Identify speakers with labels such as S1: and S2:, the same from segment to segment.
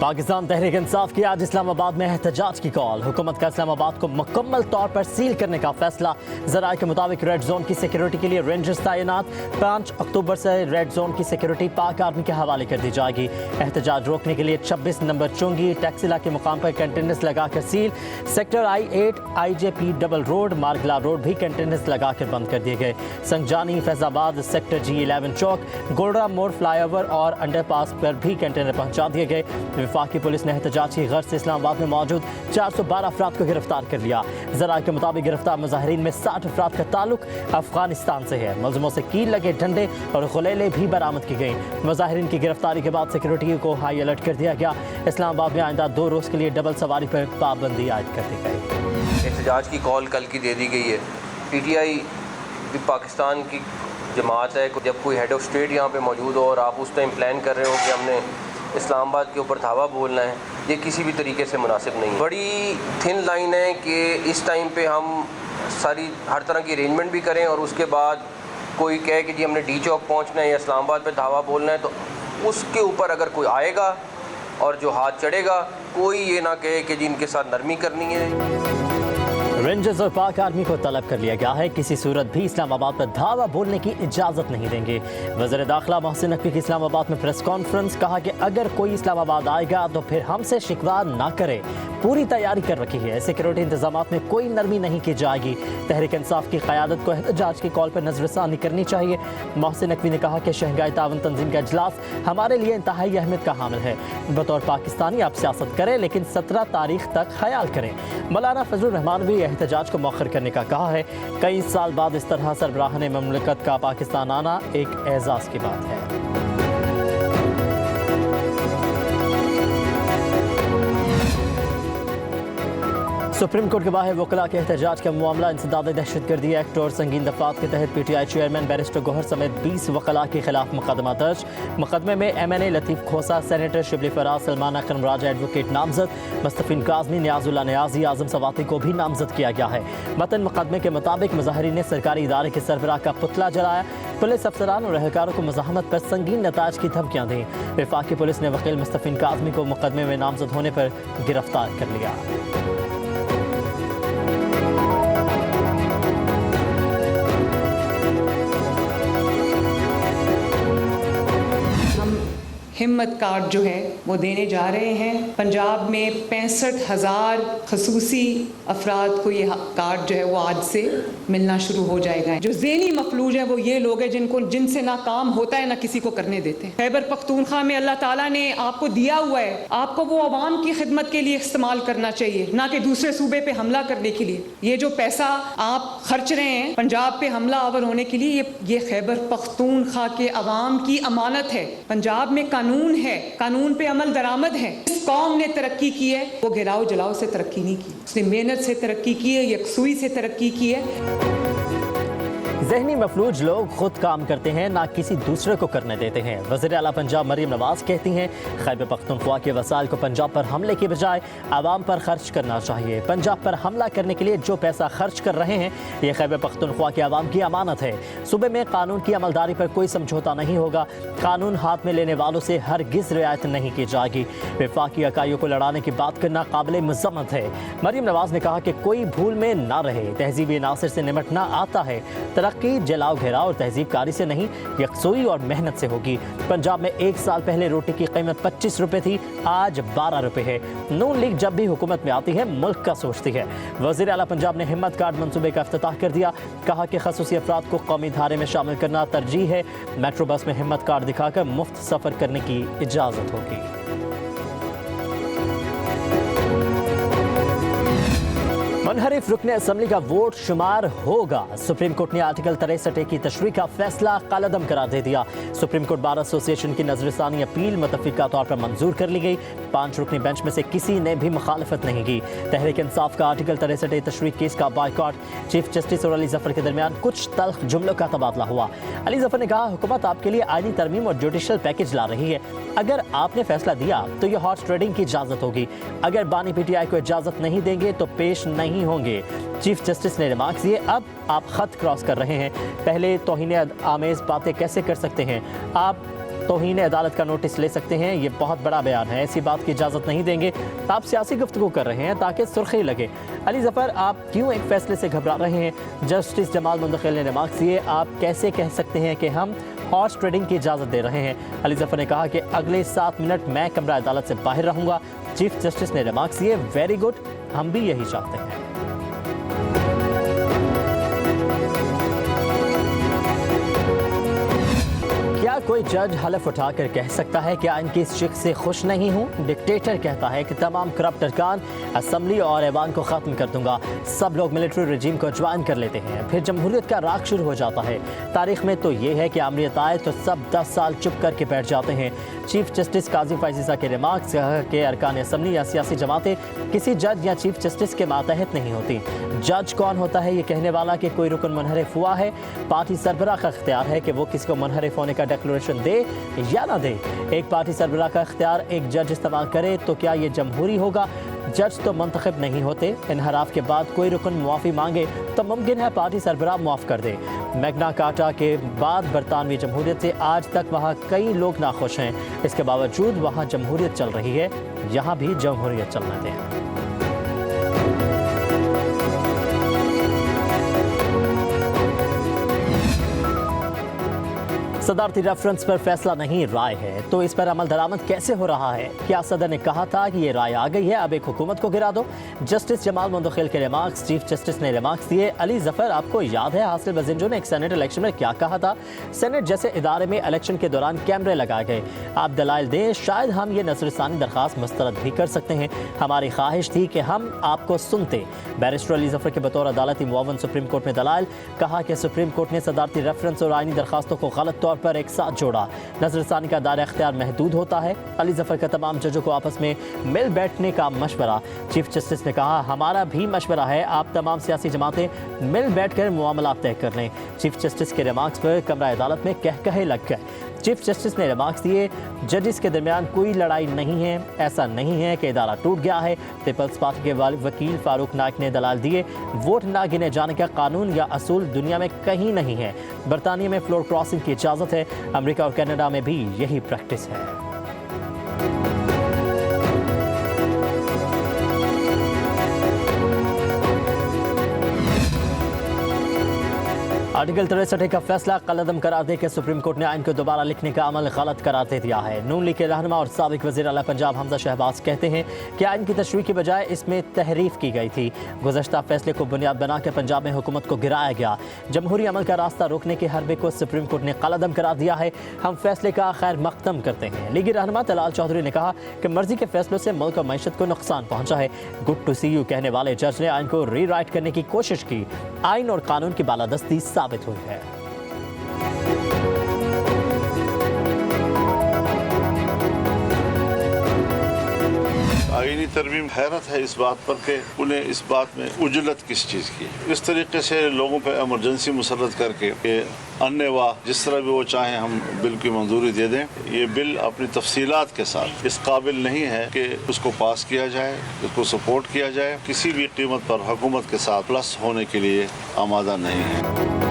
S1: पाकिस्तान तहरीक इंसाफ की आज इस्लामाबाद में एहतजाज की कॉल। हुकूमत का इस्लामाबाद को मुकम्मल तौर पर सील करने का फैसला। ज़राए के मुताबिक रेड जोन की सिक्योरिटी के लिए रेंजर्स तैनात। 5 अक्टूबर से रेड जोन की सिक्योरिटी पाक आर्मी के हवाले कर दी जाएगी। एहतजाज रोकने के लिए 26 नंबर चुंगी टैक्सिला के मुकाम पर कंटेनर्स लगाकर seal. Sector I8 IJP double road मार्गला रोड भी कंटेनर्स लगाकर बंद कर दिए गए। संगजानी फैजाबाद सेक्टर G11 चौक गोल्डा मोड़ फ्लाईओवर और अंडरपास पर भी कंटेनर पहुंचा दिए गए। वफाकी पुलिस ने एहतजाज की गर्ज से इस्लामाबाद में मौजूद 412 अफराद को गिरफ्तार कर लिया। ज़राए के मुताबिक गिरफ्तार मुजाहिरीन में 60 अफराद का ताल्लुक अफगानिस्तान से है। मुलज़िमों से कील लगे डंडे और गुलेलें भी बरामद की गई। मुजाहिरीन की गिरफ्तारी के बाद सिक्योरिटी को हाई अलर्ट कर दिया गया। इस्लामाबाद में आइंदा 2 रोज़ के लिए डबल सवारी पर पाबंदी आयद कर दी गई।
S2: एहतजाज की कॉल कल की दे दी गई है। PTI भी पाकिस्तान की जमात है। जब कोई हेड ऑफ स्टेट यहाँ पे मौजूद हो और आप उस टाइम प्लान कर रहे हो कि हमने इस्लामाबाद के ऊपर धावा बोलना है, ये किसी भी तरीके से मुनासिब नहीं है। बड़ी थिन लाइन है कि इस टाइम पे हम हर तरह की अरेंजमेंट भी करें और उसके बाद कोई कहे कि जी हमने D चौक पहुँचना है या इस्लामाबाद पे धावा बोलना है, तो उसके ऊपर अगर कोई आएगा और जो हाथ चढ़ेगा, कोई ये ना कहे कि जी इनके साथ नरमी करनी है।
S1: रेंजर्स और पाक आर्मी को तलब कर लिया गया है। किसी सूरत भी इस्लामाबाद पर धावा बोलने की इजाज़त नहीं देंगे। वज़ीर दाखिला मोहसिन नकवी की इस्लामाबाद में प्रेस कॉन्फ्रेंस। कहा कि अगर कोई इस्लामाबाद आएगा तो फिर हमसे शिकवा ना करे। पूरी तैयारी कर रखी है। सिक्योरिटी इंतजाम में कोई नरमी नहीं की जाएगी। तहरीक इंसाफ की क़यादत को एहतजाज की कॉल पर नज़रसानी करनी चाहिए। मोहसिन नकवी ने कहा कि शंघाई ताउन तंजीम का इजलास हमारे लिए इंतहाई अहमियत का हामिल है। बतौर पाकिस्तानी आप सियासत करें, लेकिन 17 तारीख तक ख्याल करें। मौलाना फजलुर रहमान भी एहतजाज को मौखर करने का कहा है। कई साल बाद इस तरह सरबराहान ममलकत का पाकिस्तान आना एक एजाज़ की बात है। सुप्रीम कोर्ट के बाहर वकला के एहतजाज का मामला इंसदाद दहशतगर्दी एक्ट और संगीन दफात के तहत PTI चेयरमैन बैरिस्टर गौहर समेत 20 वकला के खिलाफ मुकदमा दर्ज। मुकदमे में MNA लतीफ़ खोसा, सेनेटर शिबली फराज, सलमान अकरम राजा एडवोकेट नामजद, मुस्तफिन काज़मी, नियाजुल्ला नियाजी, आज़म सवाती को भी नामजद किया गया है। मतन मुकदमे के मुताबिक मुजाहिरीन ने सरकारी इदारे के सरबराह का पुतला जलाया। पुलिस अफसरान और एहलकारों को मज़ाहमत पर संगीन नताज की धमकियाँ दी। वफाकी पुलिस ने वकील मुस्तफिन काज़मी को मुकदमे में नामजद होने पर गिरफ्तार कर लिया।
S3: हिम्मत कार्ड जो है वो देने जा रहे हैं। पंजाब में 65,000 खसूसी अफराद को ये कार्ड जो है वो आज से मिलना शुरू हो जाएगा। जो ज़हनी मफलूज है वो ये लोग हैं जिनसे ना काम होता है ना किसी को करने देते हैं। खैबर पख्तूनख्वा में अल्लाह ताला ने आपको दिया हुआ है, आपको वो अवाम की खिदमत के लिए इस्तेमाल करना चाहिए, ना कि दूसरे सूबे पे हमला करने के लिए। ये जो पैसा आप खर्च रहे हैं पंजाब पे हमला आवर होने के लिए, ये खैबर पख्तूनख्वा के अवाम की अमानत है। पंजाब में कानून है, कानून पे अमल दरामद है। इस कौम ने तरक्की की है, वो गिराओ जलाओ से तरक्की नहीं की, उसने मेहनत से तरक्की की है, यकसुई से तरक्की की है।
S1: ज़हनी मफलूज लोग खुद काम करते हैं, ना किसी दूसरे को करने देते हैं। वज़ीर आला पंजाब मरीम नवाज कहती हैं खैबर पख्तूनख्वा के वसाइल को पंजाब पर हमले के बजाय आवाम पर खर्च करना चाहिए। पंजाब पर हमला करने के लिए जो पैसा खर्च कर रहे हैं, ये खैबर पख्तूनख्वा के आवाम की अमानत है। सूबे में कानून की अमलदारी पर कोई समझौता नहीं होगा। कानून हाथ में लेने वालों से हरगिज़ रियायत नहीं की जाएगी। वफाकी इकाइयों को लड़ाने की बात करना काबिल मज़म्मत है। मरीम नवाज ने कहा कि कोई भूल में ना रहे। तहजीबी नासिर से निमटना आता है। तरक्की जलाओ घेराव और तहजीब कारी से नहीं, यकसुई और मेहनत से होगी। पंजाब में 1 साल पहले रोटी की कीमत 25 रुपए थी, आज 12 रुपए है। नून लीग जब भी हुकूमत में आती है मुल्क का सोचती है। वज़ीर आला पंजाब ने हिम्मत कार्ड मंसूबे का इफ्तिताह कर दिया। कहा कि खसूसी अफराद को कौमी धारे में शामिल करना तरजीह है। मेट्रो बस में हिम्मत कार्ड दिखाकर मुफ्त सफ़र करने की इजाज़त होगी। मुनहरिफ रुकने असम्बली का वोट शुमार होगा। सुप्रीम कोर्ट ने आर्टिकल 63 की तशरीह का फैसला कलअदम करार दे दिया। सुप्रीम कोर्ट बार एसोसिएशन की नजरसानी अपील मुतफ़िका तौर पर मंजूर कर ली गई। 5 रुकनी बेंच में से किसी ने भी मुखालफत नहीं की। तहरीक इंसाफ का आर्टिकल 63 तशरीह केस का बायकॉट। चीफ जस्टिस और अली जफर के दरमियान कुछ तल्ख जुमलों का तबादला हुआ। अली जफर ने कहा हुकूमत आपके लिए आईनी तरमीम और जुडिशल पैकेज ला रही है। अगर आपने फैसला दिया तो यह हॉर्स ट्रेडिंग की इजाज़त होगी। अगर बानी PTI को इजाज़त नहीं देंगे तो पेश नहीं होंगे। चीफ जस्टिस ने रिमार्क दिए, अब आप खत क्रॉस कर रहे हैं। पहले तौहीन आमेज बातें कैसे कर सकते हैं आप? तौहीन अदालत का नोटिस ले सकते हैं। ये बहुत बड़ा बयान है, ऐसी बात की इजाज़त नहीं देंगे। आप सियासी गुफ्तगू कर रहे हैं ताकि सुर्खी लगे। अली ज़फ़र, आप क्यों एक फैसले से घबरा रहे हैं? जस्टिस जमाल मुंतखिल ने रिमार्क्स दिए, आप कैसे कह सकते हैं कि हम हॉर्स ट्रेडिंग की इजाज़त दे रहे हैं? अली ज़फ़र ने कहा कि अगले 7 मिनट मैं कमरा अदालत से बाहर रहूँगा। चीफ जस्टिस ने रिमार्क्स दिए, वेरी गुड, हम भी यही चाहते हैं। क्या कोई जज हलफ उठाकर कह सकता है कि इनकी इस शिक से खुश नहीं हूँ? डिक्टेटर कहता है कि तमाम करप्ट अरकान असम्बली और ऐवान को ख़त्म कर दूंगा। सब लोग मिलिट्री रजीम को ज्वाइन कर लेते हैं, फिर जमहूरियत का राग शुरू हो जाता है। तारीख में तो ये है कि आमरीत आए तो सब 10 साल चुप करके बैठ जाते हैं। चीफ जस्टिस काजी फैज़ीसा के रिमार्क्स के अरकान असम्बली या सियासी जमातें किसी जज या चीफ जस्टिस के मातहत नहीं होती। जज कौन होता है ये कहने वाला कि कोई रुकन मुनहरिफ हुआ है? पार्टी सरबराह का इख्तियार है कि वो किसी को मुनहरिफ होने का डिक्लेरेशन दे या ना दे। एक पार्टी सरबराह का इख्तियार एक जज इस्तेमाल करे तो क्या ये जमहूरी होगा? जज तो मुंतखब नहीं होते। इनहराफ के बाद कोई रुकन मुआफ़ी मांगे तो मुमकिन है पार्टी सरबराह मुआफ़ कर दे। मैग्ना कार्टा के बाद बरतानवी जमहूरियत से आज तक वहाँ कई लोग नाखुश हैं। इसके बावजूद वहाँ जमहूरियत चल रही है, यहाँ भी जमहूरियत चलने दें। सदारती रेफरेंस पर फैसला नहीं, राय है, तो इस पर अमल दरामद कैसे हो रहा है? क्या सदर ने कहा था कि ये राय आ गई है, अब एक हुकूमत को गिरा दो? जस्टिस जमाल मुंतखिल के रिमार्क्स। चीफ जस्टिस ने रिमार्क्स दिए, अली ज़फ़र, आपको याद है हासिल बजिंजो ने एक सेनेट इलेक्शन में क्या कहा था? सेनेट जैसे इदारे में इलेक्शन के दौरान कैमरे लगाए गए। आप दलाइल दें, शायद हम ये नज़रसानी दरख्वास्त मुस्तरद भी कर सकते हैं। हमारी ख्वाहिश थी कि हम आपको सुनते। बैरिस्टर अली ज़फ़र के बतौर अदालती मुआवन सुप्रीम कोर्ट में दलाइल। कहा कि सुप्रीम कोर्ट ने सदारती रेफरेंस और आइनी दरख्वास्तों को गलत तौर पर एक साथ जोड़ा। नजरसानी का दायरा इख्तियार महदूद होता है। अली ज़फ़र का तमाम जजों को आपस में मिल बैठने का मशवरा। चीफ जस्टिस ने कहा, हमारा भी मशवरा है, आप तमाम सियासी जमातें मिल बैठकर मामला तय कर लें। चीफ जस्टिस के रिमार्क्स पर कमरा अदालत में कहे लग गए। चीफ जस्टिस ने रिमार्क्स दिए, जजिस के दरमियान कोई लड़ाई नहीं है, ऐसा नहीं है कि इदारा टूट गया है। पीपल्स पार्टी के वकील फारूक नाइक ने दलाल दिए, वोट ना गिने जाने का कानून या असूल दुनिया में कहीं नहीं है। बरतानिया में फ्लोर क्रॉसिंग की इजाज़त है, अमेरिका और कनाडा में भी यही प्रैक्टिस है। आर्टिकल 63 का फैसला कलअदम करार देकर सुप्रीम कोर्ट ने आइन को दोबारा लिखने का अमल गलत करार दे दिया है। नून लीग के रहनुमा और साबिक वज़ीर आला पंजाब हमजा शहबाज कहते हैं कि आइन की तशरीह की बजाय इसमें तहरीफ की गई थी। गुज़श्ता फैसले को बुनियाद बनाकर पंजाब में हुकूमत को गिराया गया। जमहूरी अमल का रास्ता रोकने के हरबे को सुप्रीम कोर्ट ने कलअदम करार दिया है। हम फैसले का खैर मकदम करते हैं। लीगी रहनुमा तलाल चौधरी ने कहा कि मर्जी के फैसलों से मुल्क और मईशत को नुकसान पहुँचा है। गुड टू सी यू कहने वाले जज ने आइन को री राइट करने की कोशिश की। आइन और कानून की बालादस्ती साबित हुई है।
S4: आईनी तरमीम हैरत है इस बात पर कि उन्हें इस बात में उजलत किस चीज़ की। इस तरीके से लोगों पर एमरजेंसी मुसर्रत करके अन्यवा जिस तरह भी वो चाहें हम बिल की मंजूरी दे दें। ये बिल अपनी तफसीलात के साथ इस काबिल नहीं है कि उसको पास किया जाए, उसको सपोर्ट किया जाए। किसी भी कीमत पर हुकूमत के साथ प्लस होने के लिए आमादा नहीं है।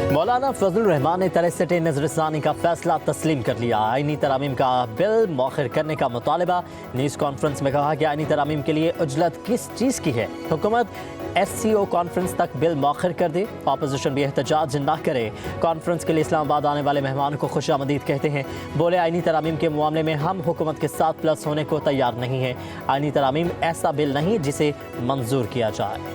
S1: मौलाना फजलुर रहमान ने 63 नजरसानी का फैसला तस्लीम कर लिया। आइनी तरामीम का बिल मौखर करने का मुतालबा। न्यूज़ कॉन्फ्रेंस में कहा कि आइनी तरामीम के लिए उजलत किस चीज़ की है? हुकूमत SCO कॉन्फ्रेंस तक बिल मौखर कर दे, अपोजिशन भी एहतजाज ना करे। कॉन्फ्रेंस के लिए इस्लामाबाद आने वाले मेहमानों को खुशामदीद कहते हैं। बोले, आइनी तरामीम के मामले में हम हुकूमत के साथ प्लस होने को तैयार नहीं है। आइनी तरामीम ऐसा बिल नहीं जिसे मंजूर किया जाए।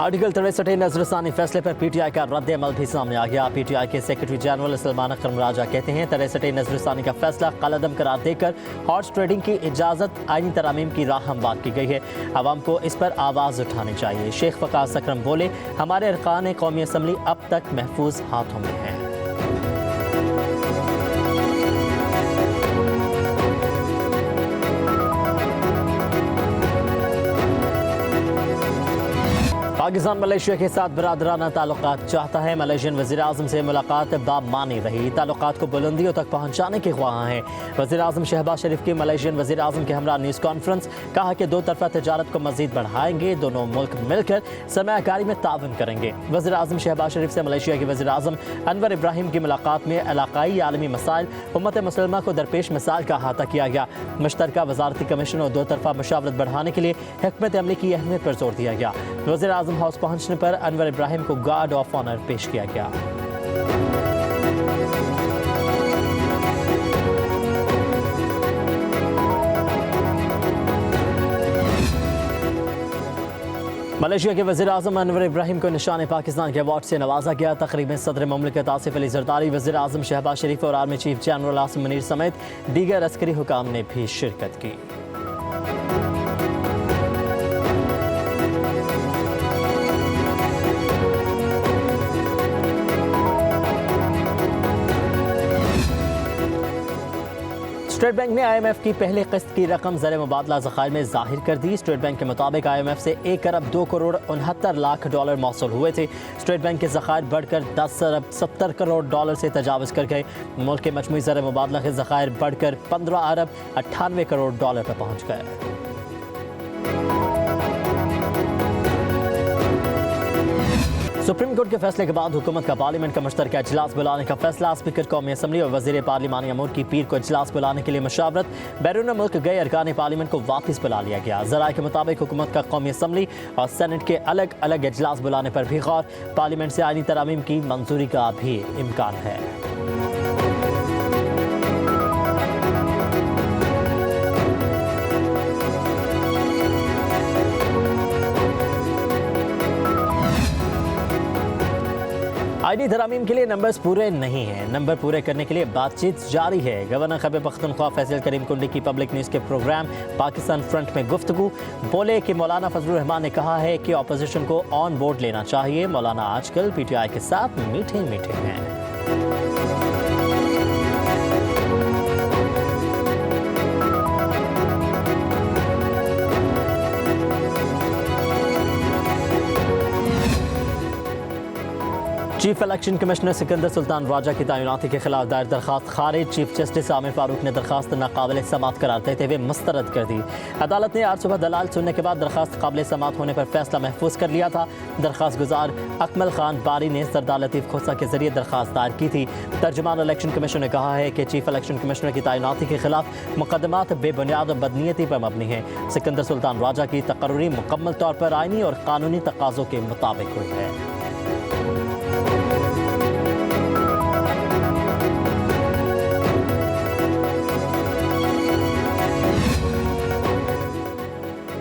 S1: आर्टिकल 63 नजरसानी फैसले पर PTI का रद्द अमल भी सामने आ गया। PTI के सेक्रेटरी जनरल सलमान अकरम राजा कहते हैं 63 नजरसानी का फैसला कलअदम करार देकर हॉर्स ट्रेडिंग की इजाज़त आइनी तरामीम की राह हमवार की गई है। आवाम को इस पर आवाज़ उठानी चाहिए। शेख फ़कास अकरम बोले, हमारे अरकान कौमी असम्बली अब तक महफूज हाथों में है। पाकिस्तान मलेशिया के साथ बरादराना ताल्लुकात चाहता है। मलेशियन वज़ीर-ए-आज़म से मुलाकात बामानी रही। ताल्लुकात को बुलंदियों तक पहुँचाने के ख्वाह हैं। वज़ीर-ए-आज़म शहबाज शरीफ की मलेशियन वज़ीर-ए-आज़म के हमरा न्यूज़ कॉन्फ्रेंस, कहा कि दो तरफ़ा तजारत को मज़ीद बढ़ाएंगे। दोनों मुल्क मिलकर सरमायाकारी में ताउन करेंगे। वज़ीर-ए-आज़म शहबाज शरीफ से मलेशिया के वज़ीर-ए-आज़म अनवर इब्राहिम की मुलाकात में इलाकाई आलमी मसाइल, उम्मत मुसलमा को दरपेश मिसाल का अहाता किया गया। मुश्तरका वज़ारती कमीशन और दो तरफ़ा मुशावरत बढ़ाने के लिए हिकमत अमली की अहमियत पर जोर दिया गया। वज़ीर-ए-आज़म हाउस पहुंचने पर अनवर इब्राहिम को गार्ड ऑफ ऑनर पेश किया गया। मलेशिया के वज़ीर-ए-आज़म अनवर इब्राहिम को निशान पाकिस्तान के अवार्ड से नवाजा गया। तकरीब में सदर मुमलिकत आसिफ अली ज़रदारी, वज़ीर-ए-आज़म शहबाज शरीफ और army chief general Asim Munir समेत दीगर अस्करी हुकाम ने भी शिरकत की। स्टेट बैंक ने IMF की पहली किस्त की रकम ज़र मुबादला ज़खायर में ज़ाहिर कर दी। स्टेट बैंक के मुताबिक IMF से 1 अरब 2 करोड़ 69 लाख डॉलर मौसूल हुए थे। स्टेट बैंक के ज़खायर बढ़कर 10 अरब 70 करोड़ डॉलर से तजावज़ कर गए। मुल्क के मजमूई ज़र मुबादला के ज़खायर बढ़कर 15 अरब 98 करोड़ डॉलर पर पहुँच गए। सुप्रीम कोर्ट के फैसले के बाद हुकूमत का पार्लियामेंट का मुश्तरका इजलास बुलाने का फैसला। स्पीकर कौमी असम्बली और वज़ीर पार्लिमानी अमूर की पीर को इजलास बुलाने के लिए मशावरत। बैरून मुल्क गए अरकान पार्लियामेंट को वापस बुला लिया गया। ज़राए के मुताबिक हुकूमत का कौमी असम्बली और सेनेट के अलग अलग इजलास बुलाने पर भी गौर। पार्लियामेंट से आईनी तरामीम की मंजूरी का भी इम्कान है। आईनी तरामीम के लिए नंबर्स पूरे नहीं हैं। नंबर पूरे करने के लिए बातचीत जारी है। गवर्नर खैबर पख्तूनख्वा फैसल करीम कुंडी की पब्लिक न्यूज़ के प्रोग्राम पाकिस्तान फ्रंट में गुफ्तगू। बोले कि मौलाना फजलुर रहमान ने कहा है कि अपोजिशन को ऑन बोर्ड लेना चाहिए। मौलाना आजकल PTI के साथ मीठे मीठे हैं। Chief election commissioner Sikandar Sultan Raja की तैनाती के खिलाफ दायर दरखास्त खारिज। चीफ जस्टिस आमिर फारूक ने दरखास्त नाकाबिल समात करार देते हुए मुस्तरद कर दी। अदालत ने आज सुबह दलाल सुनने के बाद दरखास्त काबिल समात होने पर फैसला महफूज कर लिया था। दरखास्त गुजार अकमल खान बारी ने सरदार लतीफ़ खोसा के जरिए दरखास्त दायर की थी। तर्जुमान इलेक्शन कमीशन ने कहा है कि चीफ इलेक्शन कमिश्नर की तैनाती के खिलाफ मुकदमात बेबुनियाद और बदनीयती पर मबनी है। सिकंदर सुल्तान राजा की तकर्री मुकम्मल तौर पर आईनी और कानूनी तकाज़ों के मुताबिक हुई है।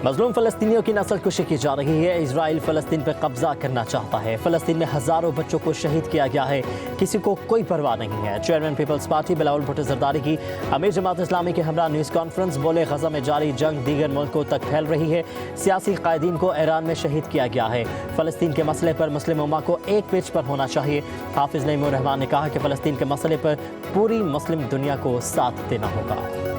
S1: मज़लूम फ़लस्तीनियों की नस्ल कुशी की जा रही है। इजराइल फ़लस्तीन पर कब्जा करना चाहता है। फ़लस्तीन में हज़ारों बच्चों को शहीद किया गया है। किसी को कोई परवाह नहीं है। चेयरमैन पीपल्स पार्टी बिलावल भुट्टो ज़रदारी की अमीर जमात इस्लामी के हमरा न्यूज़ कॉन्फ्रेंस, बोले ग़ज़ा में जारी जंग दीगर मुल्कों तक फैल रही है। सियासी कायदीन को ईरान में शहीद किया गया है। फ़लस्तीन के मसले पर मुस्लिम उम्मा को एक पेज पर होना चाहिए। हाफिज़ नईमुर रहमान ने कहा कि फ़लस्तीन के मसले पर पूरी मुस्लिम दुनिया को साथ देना होगा।